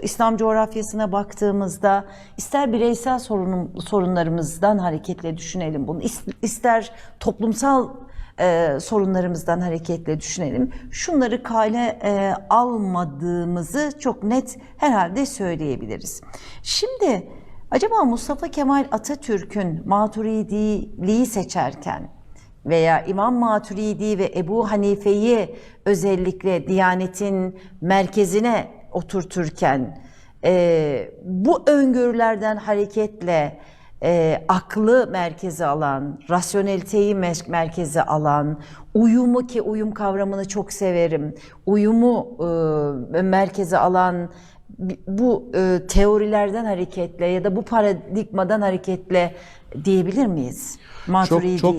İslam coğrafyasına baktığımızda ister bireysel sorunlarımızdan hareketle düşünelim bunu, ister toplumsal sorunlarımızdan hareketle düşünelim. Şunları kale almadığımızı çok net herhalde söyleyebiliriz. Şimdi acaba Mustafa Kemal Atatürk'ün Maturidiliği seçerken veya İmam Maturidi ve Ebu Hanife'yi özellikle Diyanet'in merkezine oturturken bu öngörülerden hareketle aklı merkeze alan, rasyoneliteyi merkeze alan, uyumu, ki uyum kavramını çok severim, uyumu merkeze alan bu teorilerden hareketle ya da bu paradigmadan hareketle diyebilir miyiz?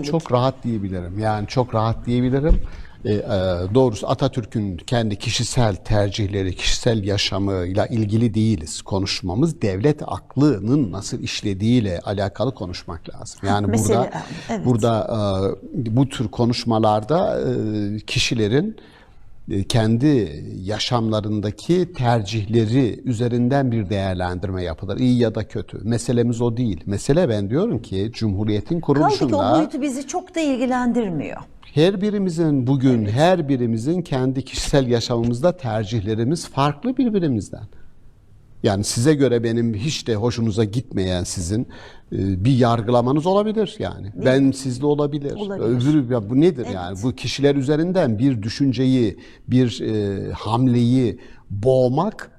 Çok rahat diyebilirim. Yani çok rahat diyebilirim. Doğrusu Atatürk'ün kendi kişisel tercihleri, kişisel yaşamıyla ilgili değiliz. Konuşmamız devlet aklının nasıl işlediğiyle alakalı konuşmak lazım. Yani Mesela, burada bu tür konuşmalarda kişilerin kendi yaşamlarındaki tercihleri üzerinden bir değerlendirme yapılır. İyi ya da kötü. Meselemiz o değil. Mesele, ben diyorum ki Cumhuriyet'in kuruluşunda... Kaldı ki o boyutu bizi çok da ilgilendirmiyor. Her birimizin bugün, her birimizin kendi kişisel yaşamımızda tercihlerimiz farklı birbirimizden. Yani size göre benim hiç de hoşunuza gitmeyen sizin bir yargılamanız olabilir yani. Ben sizde olabilir. Öbürü, ya bu nedir yani? Bu kişiler üzerinden bir düşünceyi, bir hamleyi boğmak,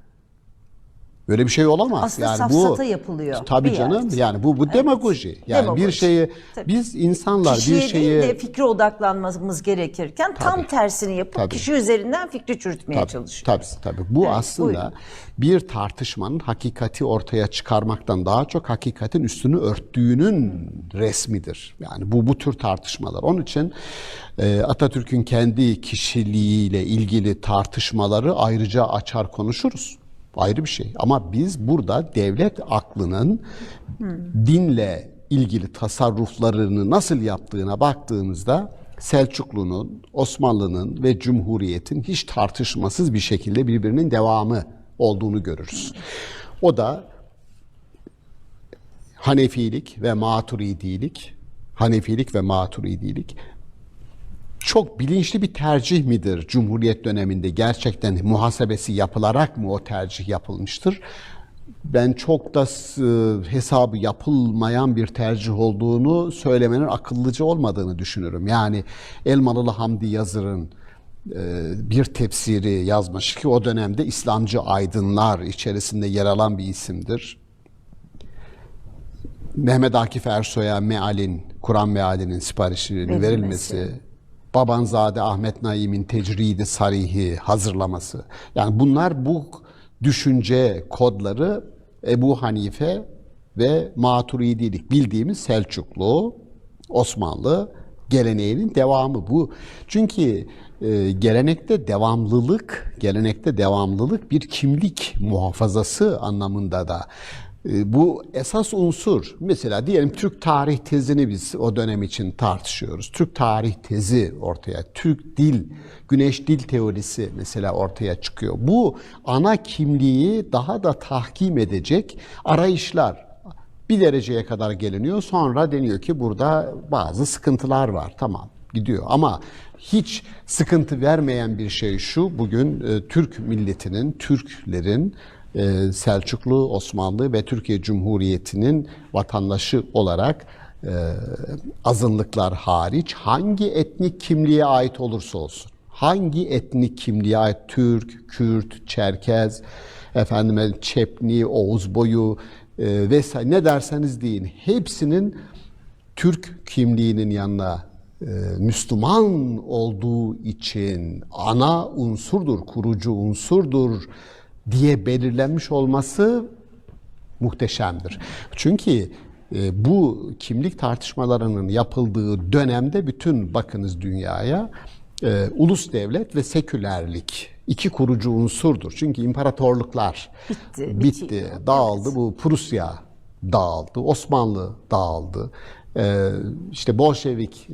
böyle bir şey olamaz. Aslında yani safsata yapılıyor. Tabii canım. Yani bu demagoji. Yani Demagoji. bir şeyi Tabii. biz insanlar Kişiye bir şeyi değil de fikre odaklanmamız gerekirken tam tersini yapıp kişi üzerinden fikri çürütmeye çalışıyor. Tabii. Bu aslında bir tartışmanın hakikati ortaya çıkarmaktan daha çok hakikatin üstünü örttüğünün resmidir. Yani bu tür tartışmalar. Onun için Atatürk'ün kendi kişiliğiyle ilgili tartışmaları ayrıca açar konuşuruz. Ayrı bir şey. Ama biz burada devlet aklının dinle ilgili tasarruflarını nasıl yaptığına baktığımızda Selçuklu'nun, Osmanlı'nın ve Cumhuriyet'in hiç tartışmasız bir şekilde birbirinin devamı olduğunu görürüz. O da Hanefilik ve Maturidilik çok bilinçli bir tercih midir Cumhuriyet döneminde? Gerçekten muhasebesi yapılarak mı o tercih yapılmıştır? Ben çok da hesabı yapılmayan bir tercih olduğunu söylemenin akıllıca olmadığını düşünürüm. Yani Elmalılı Hamdi Yazır'ın bir tefsiri yazmış ki o dönemde İslamcı aydınlar içerisinde yer alan bir isimdir. Mehmet Akif Ersoy'a Kur'an mealinin siparişinin verilmesi, Babanzade Ahmet Naim'in Tecridi Sarihi hazırlaması. Yani bunlar, bu düşünce kodları Ebu Hanife ve Maturidilik, bildiğimiz Selçuklu, Osmanlı geleneğinin devamı bu. Çünkü gelenekte devamlılık bir kimlik muhafazası anlamında da bu esas unsur. Mesela diyelim Türk tarih tezini biz o dönem için tartışıyoruz. Türk tarih tezi ortaya, Türk dil, Güneş dil teorisi mesela ortaya çıkıyor. Bu ana kimliği daha da tahkim edecek arayışlar bir dereceye kadar geliniyor. Sonra deniyor ki burada bazı sıkıntılar var. Tamam, gidiyor. Ama hiç sıkıntı vermeyen bir şey şu: bugün Türk milletinin, Türklerin Selçuklu, Osmanlı ve Türkiye Cumhuriyeti'nin vatandaşı olarak azınlıklar hariç hangi etnik kimliğe ait olursa olsun, hangi etnik kimliğe ait, Türk, Kürt, Çerkez, Çepni, Oğuz boyu vesaire, ne derseniz deyin, hepsinin Türk kimliğinin yanına Müslüman olduğu için ana unsurdur, kurucu unsurdur diye belirlenmiş olması muhteşemdir. Çünkü bu kimlik tartışmalarının yapıldığı dönemde bütün, bakınız dünyaya, ulus devlet ve sekülerlik iki kurucu unsurdur. Çünkü imparatorluklar bitti, dağıldı. Bu Prusya dağıldı, Osmanlı dağıldı. işte Bolşevik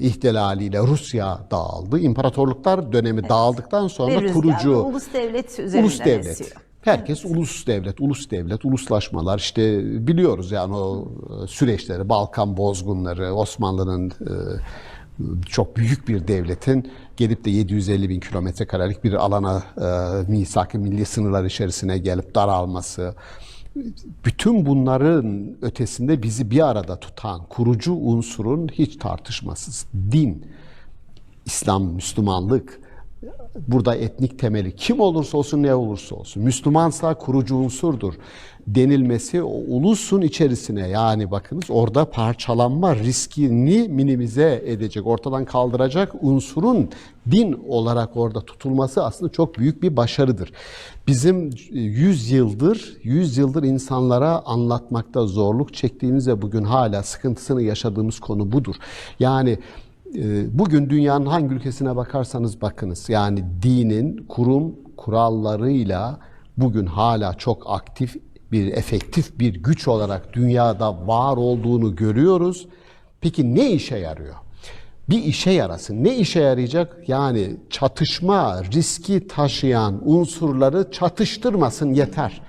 ihtilaliyle Rusya dağıldı. İmparatorluklar dönemi dağıldıktan sonra Ve kurucu ulus devlet üzerinden ulus devlet. esiyor. Herkes ulus devlet, uluslaşmalar işte biliyoruz yani o süreçleri, Balkan bozgunları, Osmanlı'nın çok büyük bir devletin gelip de 750 bin kilometre karelik bir alana misak-ı milli sınırlar içerisine gelip daralması, bütün bunların ötesinde bizi bir arada tutan kurucu unsurun hiç tartışmasız din, İslam, Müslümanlık, burada etnik temeli kim olursa olsun ne olursa olsun Müslümansa kurucu unsurdur denilmesi o ulusun içerisine yani bakınız orada parçalanma riskini minimize edecek, ortadan kaldıracak unsurun din olarak orada tutulması aslında çok büyük bir başarıdır. Bizim 100 yıldır insanlara anlatmakta zorluk çektiğimiz ve bugün hala sıkıntısını yaşadığımız konu budur. Yani bugün dünyanın hangi ülkesine bakarsanız bakınız yani dinin kurum kurallarıyla bugün hala çok aktif bir efektif bir güç olarak dünyada var olduğunu görüyoruz. Peki ne işe yarıyor? Bir işe yarasın. Ne işe yarayacak? Yani çatışma riski taşıyan unsurları çatıştırmasın yeter.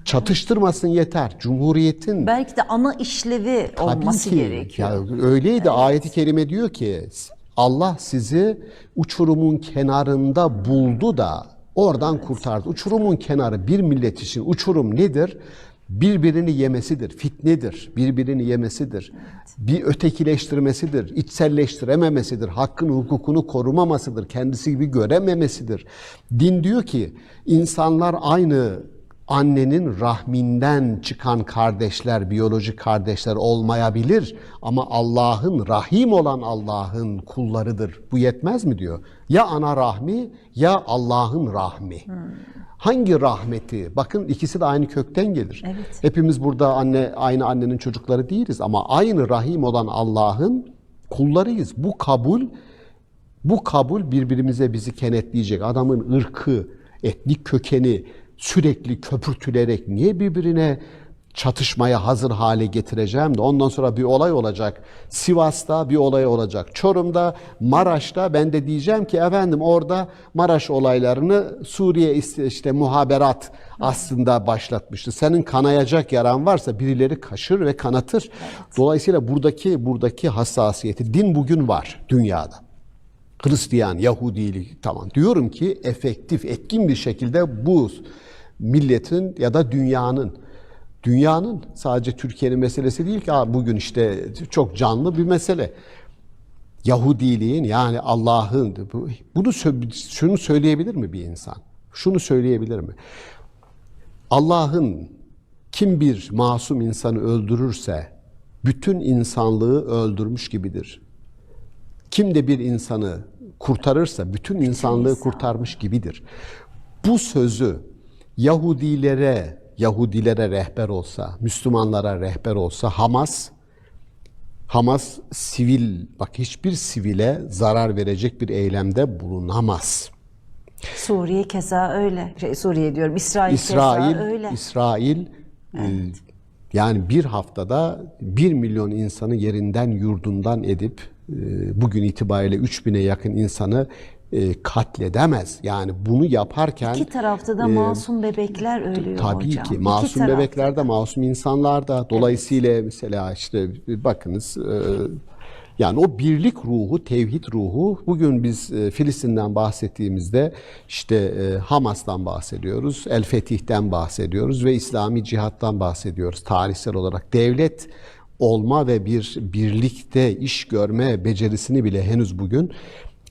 Çatıştırmasın yeter. Cumhuriyetin Belki de ana işlevi olması gerekiyor. Ya öyleydi. Ayet-i kerime diyor ki Allah sizi uçurumun kenarında buldu da oradan kurtardı. Uçurumun kenarı bir millet için uçurum nedir? Birbirini yemesidir, fitnedir, birbirini yemesidir, bir ötekileştirmesidir, içselleştirememesidir, hakkın hukukunu korumamasıdır, kendisi gibi görememesidir. Din diyor ki insanlar aynı annenin rahminden çıkan kardeşler, biyolojik kardeşler olmayabilir ama Allah'ın, rahim olan Allah'ın kullarıdır. Bu yetmez mi diyor? Ya ana rahmi ya Allah'ın rahmi. Hangi rahmeti? Bakın ikisi de aynı kökten gelir. Evet. Hepimiz burada aynı annenin çocukları değiliz ama aynı rahim olan Allah'ın kullarıyız. Bu kabul birbirimize bizi kenetleyecek. Adamın ırkı, etnik kökeni sürekli köpürtülerek niye birbirine çatışmaya hazır hale getireceğim de ondan sonra bir olay olacak. Sivas'ta bir olay olacak. Çorum'da, Maraş'ta ben de diyeceğim ki efendim orada Maraş olaylarını Suriye işte muhaberat aslında başlatmıştı. Senin kanayacak yaran varsa birileri kaşır ve kanatır. Evet. Dolayısıyla buradaki hassasiyeti din bugün var dünyada. Hristiyan, Yahudilik tamam. Diyorum ki efektif, etkin bir şekilde bu milletin ya da dünyanın sadece Türkiye'nin meselesi değil ki bugün işte çok canlı bir mesele. Yahudiliğin yani Allah'ın şunu söyleyebilir mi bir insan? Şunu söyleyebilir mi? Allah'ın kim bir masum insanı öldürürse bütün insanlığı öldürmüş gibidir. Kim de bir insanı kurtarırsa bütün insanlığı kurtarmış gibidir. Bu sözü Yahudilere rehber olsa, Müslümanlara rehber olsa Hamas hiçbir sivile zarar verecek bir eylemde bulunamaz. Suriye keza öyle. Suriye diyorum, İsrail keza öyle. İsrail evet. Yani bir haftada 1 milyon insanı yerinden yurdundan edip bugün itibariyle 3000'e yakın insanı katledemez. Yani bunu yaparken İki tarafta da masum bebekler ölüyor tabii hocam. Tabii ki masum bebekler de masum insanlar da dolayısıyla evet. Mesela işte bakınız yani o birlik ruhu, tevhid ruhu bugün biz Filistin'den bahsettiğimizde işte Hamas'tan bahsediyoruz, El Fetih'ten bahsediyoruz ve İslami cihattan bahsediyoruz tarihsel olarak. Devlet olma ve bir birlikte iş görme becerisini bile henüz bugün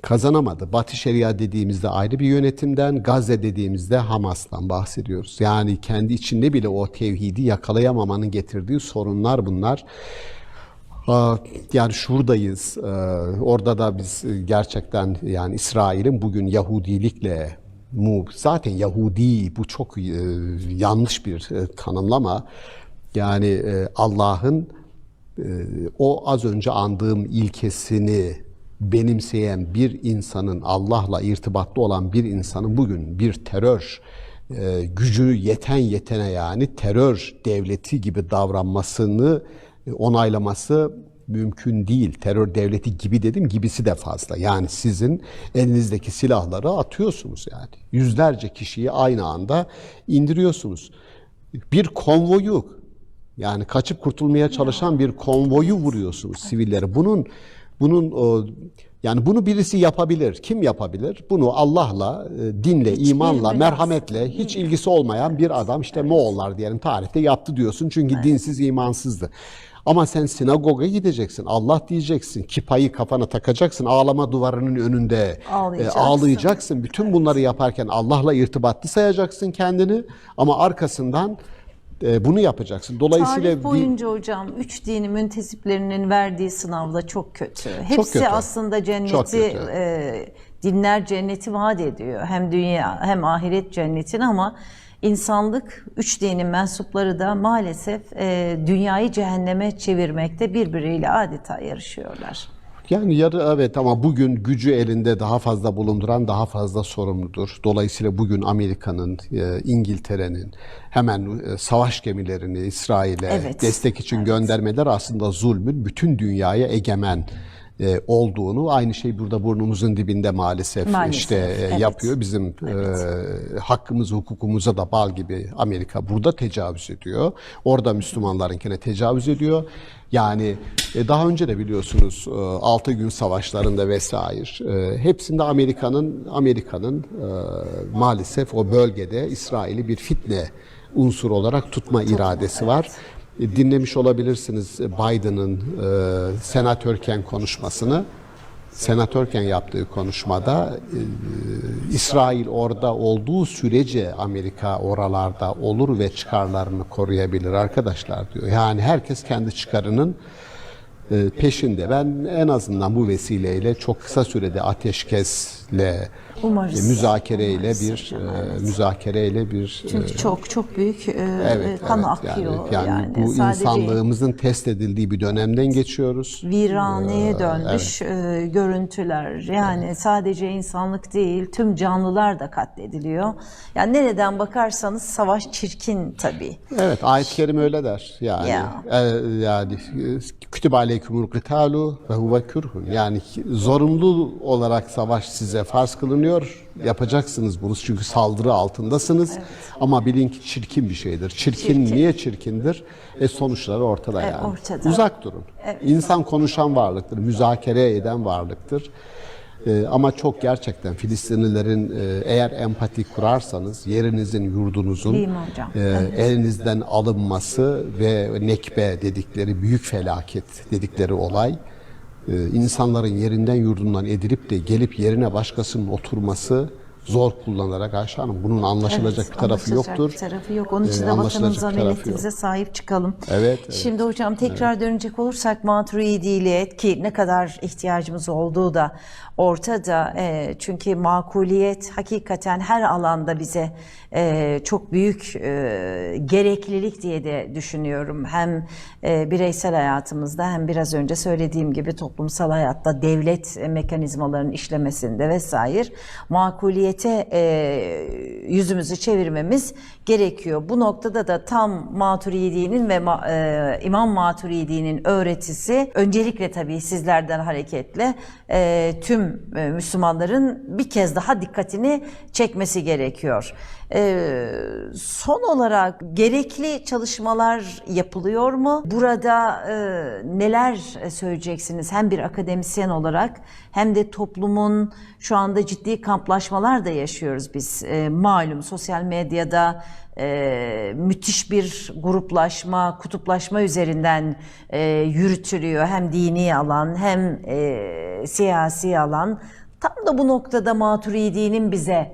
kazanamadı. Batı Şeria dediğimizde ayrı bir yönetimden, Gazze dediğimizde Hamas'tan bahsediyoruz. Yani kendi içinde bile o tevhidi yakalayamamanın getirdiği sorunlar bunlar. Yani şuradayız. Orada da biz gerçekten yani İsrail'in bugün Yahudilikle zaten Yahudi bu çok yanlış bir tanımlama. Yani Allah'ın o az önce andığım ilkesini benimseyen bir insanın, Allah'la irtibatlı olan bir insanın bugün bir terör gücü yetene yani terör devleti gibi davranmasını onaylaması mümkün değil. Terör devleti gibi dedim, gibisi de fazla. Yani sizin elinizdeki silahları atıyorsunuz yani. Yüzlerce kişiyi aynı anda indiriyorsunuz. Bir konvoyu, yani kaçıp kurtulmaya çalışan bir konvoyu vuruyorsunuz sivilleri. Yani bunu birisi yapabilir. Kim yapabilir? Bunu Allah'la, dinle, imanla, merhametle hiç ilgisi olmayan bir adam, işte Moğollar diyelim, tarihte yaptı diyorsun. Çünkü dinsiz, imansızdı. Ama sen sinagoga gideceksin, Allah diyeceksin, kipayı kafana takacaksın, ağlama duvarının önünde ağlayacaksın. Bütün bunları yaparken Allah'la irtibatlı sayacaksın kendini, ama arkasından bunu yapacaksın. Dolayısıyla tarih boyunca hocam 3 dini müntesiplerinin verdiği sınavda çok kötü. Hepsi kötü. aslında cenneti, dinler cenneti vaat ediyor. Hem dünya hem ahiret cennetini, ama insanlık 3 dinin mensupları da maalesef dünyayı cehenneme çevirmekte birbiriyle adeta yarışıyorlar. Yani evet, ama bugün gücü elinde daha fazla bulunduran daha fazla sorumludur. Dolayısıyla bugün Amerika'nın, İngiltere'nin hemen savaş gemilerini İsrail'e destek için göndermeler aslında zulmün bütün dünyaya egemen olduğunu, aynı şey burada burnumuzun dibinde maalesef yapıyor. Bizim hakkımız, hukukumuza da bal gibi Amerika burada tecavüz ediyor. Orada Müslümanlarınkine tecavüz ediyor. Yani daha önce de biliyorsunuz 6 gün savaşlarında vesaire hepsinde Amerika'nın maalesef o bölgede İsrail'i bir fitne unsuru olarak tutma iradesi var. Dinlemiş olabilirsiniz Biden'ın senatörken konuşmasını. Senatörken yaptığı konuşmada İsrail orada olduğu sürece Amerika oralarda olur ve çıkarlarını koruyabilir arkadaşlar diyor. Yani herkes kendi çıkarının peşinde. Ben en azından bu vesileyle çok kısa sürede ateşkesle, müzakereyle bir çünkü çok büyük kan akıyor. Yani bu insanlığımızın test edildiği bir dönemden geçiyoruz. Viraneye dönmüş görüntüler. Yani sadece insanlık değil, tüm canlılar da katlediliyor. Yani nereden bakarsanız savaş çirkin tabii. Evet, ayet-i kerime öyle der. Yani kütübe aleykümül kitalu ve huve kürhun. Yani zorunlu olarak savaş size farz kılınıyor. Yapacaksınız bunu çünkü saldırı altındasınız. Ama bilin ki çirkin bir şeydir. Çirkin. Niye çirkindir? Sonuçları ortada yani. Ortada. Uzak durun. İnsan konuşan varlıktır, müzakere eden varlıktır. Ama çok gerçekten Filistinlilerin eğer empati kurarsanız yerinizin, yurdunuzun elinizden alınması ve nekbe dedikleri, büyük felaket dedikleri olay, insanların yerinden yurdundan edilip de gelip yerine başkasının oturması, zor kullanarak, Ayşe Hanım, bunun anlaşılacak bir tarafı yoktur. Bir tarafı yok. Onun için de vatanımıza, milletimize sahip çıkalım. Evet. Şimdi hocam tekrar dönecek olursak Maturidiliğe, ki ne kadar ihtiyacımız olduğu da ortada. Çünkü makuliyet hakikaten her alanda bize çok büyük gereklilik diye de düşünüyorum. Hem bireysel hayatımızda hem biraz önce söylediğim gibi toplumsal hayatta devlet mekanizmalarının işlemesinde vesaire makuliyete yüzümüzü çevirmemiz gerekiyor. Bu noktada da tam Maturidi'nin ve İmam Maturidi'nin öğretisi öncelikle tabii sizlerden hareketle tüm Müslümanların bir kez daha dikkatini çekmesi gerekiyor. Son olarak gerekli çalışmalar yapılıyor mu? Burada neler söyleyeceksiniz? Hem bir akademisyen olarak hem de toplumun şu anda ciddi kamplaşmalar da yaşıyoruz biz. Malum sosyal medyada müthiş bir gruplaşma, kutuplaşma üzerinden yürütülüyor. Hem dini alan hem siyasi alan. Tam da bu noktada Maturidi'nin bize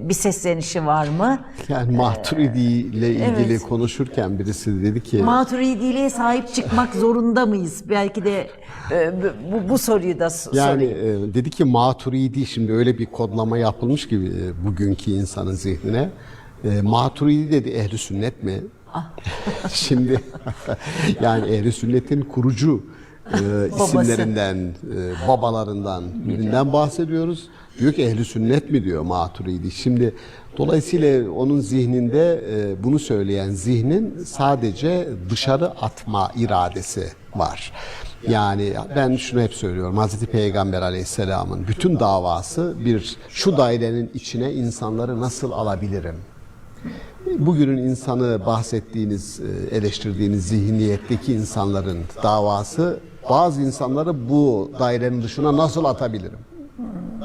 bir seslenişi var mı? Yani Maturidi ile ilgili konuşurken birisi dedi ki... Maturidi'ye sahip çıkmak zorunda mıyız? Belki de bu soruyu da sorayım. Yani dedi ki Maturidi, şimdi öyle bir kodlama yapılmış gibi bugünkü insanın zihnine. Maturidi dedi, ehli sünnet mi? Şimdi yani ehli sünnetin kurucu isimlerinden, babalarından birinden bahsediyoruz. Diyor ki ehli sünnet mi diyor Maturidi. Şimdi Dolayısıyla onun zihninde bunu söyleyen zihnin sadece dışarı atma iradesi var. Yani ben şunu hep söylüyorum. Hazreti Peygamber Aleyhisselam'ın bütün davası şu dairenin içine insanları nasıl alabilirim? Bugünün insanı bahsettiğiniz, eleştirdiğiniz zihniyetteki insanların davası bazı insanları bu dairenin dışına nasıl atabilirim?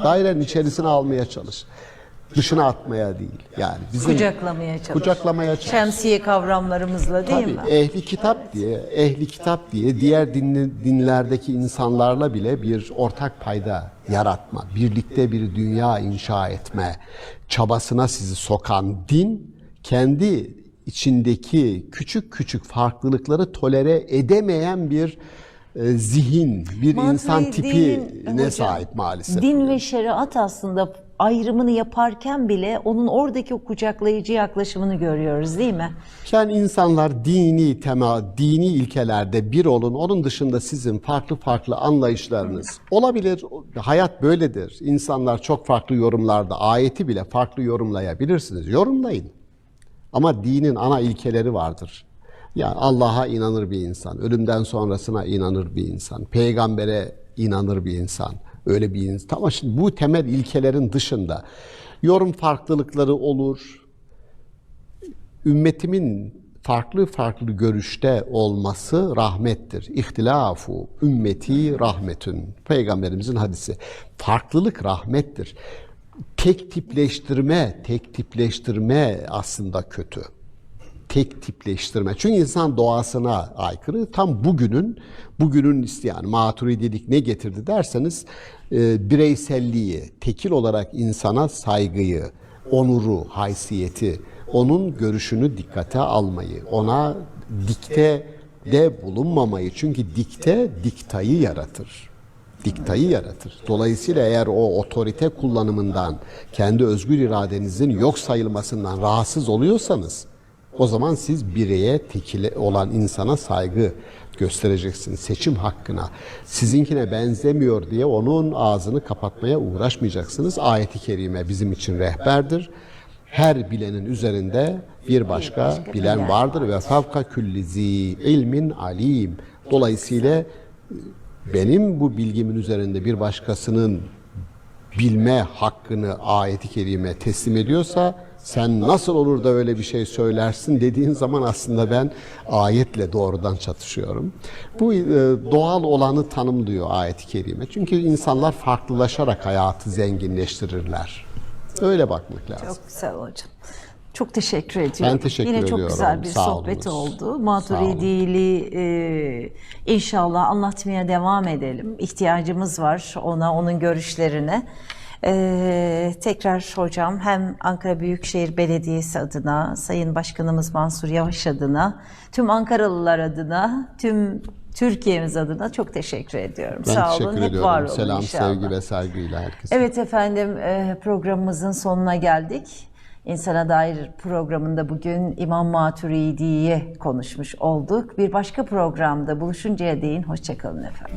Dairenin içerisine almaya çalış. Dışına atmaya değil. Yani bizim kucaklamaya çalış. Şemsiye kavramlarımızla değil mi? Ehli kitap diye diğer dinlerdeki insanlarla bile bir ortak payda yaratma, birlikte bir dünya inşa etme çabasına sizi sokan din, kendi içindeki küçük küçük farklılıkları tolere edemeyen bir zihin, bir insan tipine sahip maalesef. Din ve şeriat aslında ayrımını yaparken bile onun oradaki o kucaklayıcı yaklaşımını görüyoruz değil mi? Yani insanlar dini ilkelerde bir olun. Onun dışında sizin farklı anlayışlarınız olabilir. Hayat böyledir. İnsanlar çok farklı yorumlarda ayeti bile farklı yorumlayabilirsiniz. Yorumlayın. Ama dinin ana ilkeleri vardır. Yani Allah'a inanır bir insan, ölümden sonrasına inanır bir insan, peygambere inanır bir insan, öyle bir insan. Ama şimdi bu temel ilkelerin dışında yorum farklılıkları olur. Ümmetimin farklı görüşte olması rahmettir. İhtilafu ümmeti rahmetün. Peygamberimizin hadisi. Farklılık rahmettir. Tek tipleştirme aslında kötü. Tek tipleştirme. Çünkü insan doğasına aykırı. Tam bugünün isteyen maturidilik ne getirdi derseniz bireyselliği, tekil olarak insana saygıyı, onuru, haysiyeti, onun görüşünü dikkate almayı, ona diktede bulunmamayı. Çünkü diktayı yaratır. Dolayısıyla eğer o otorite kullanımından, kendi özgür iradenizin yok sayılmasından rahatsız oluyorsanız, o zaman siz bireye, tekil olan insana saygı göstereceksiniz. Seçim hakkına, sizinkine benzemiyor diye onun ağzını kapatmaya uğraşmayacaksınız. Ayet-i kerime bizim için rehberdir. Her bilenin üzerinde bir başka bilen vardır ve fevka külli zi ilmin alim. Dolayısıyla benim bu bilgimin üzerinde bir başkasının bilme hakkını ayet-i kerime teslim ediyorsa, sen nasıl olur da öyle bir şey söylersin dediğin zaman aslında ben ayetle doğrudan çatışıyorum. Bu doğal olanı tanımlıyor ayet-i kerime. Çünkü insanlar farklılaşarak hayatı zenginleştirirler. Öyle bakmak lazım. Çok güzel hocam. Çok teşekkür ediyorum. Ben teşekkür ediyorum. Yine çok güzel bir sohbet oldu. Maturidiliği inşallah anlatmaya devam edelim. İhtiyacımız var onun görüşlerine. Tekrar hocam hem Ankara Büyükşehir Belediyesi adına, Sayın Başkanımız Mansur Yavaş adına, tüm Ankaralılar adına, tüm Türkiye'miz adına çok teşekkür ediyorum. Ben Sağ teşekkür olun, hep ediyorum. var olun Selam, inşallah. sevgi ve saygıyla herkese. Evet efendim, programımızın sonuna geldik. İnsana Dair programında bugün İmam Maturidi'yi konuşmuş olduk. Bir başka programda buluşuncaya değin hoşça kalın efendim.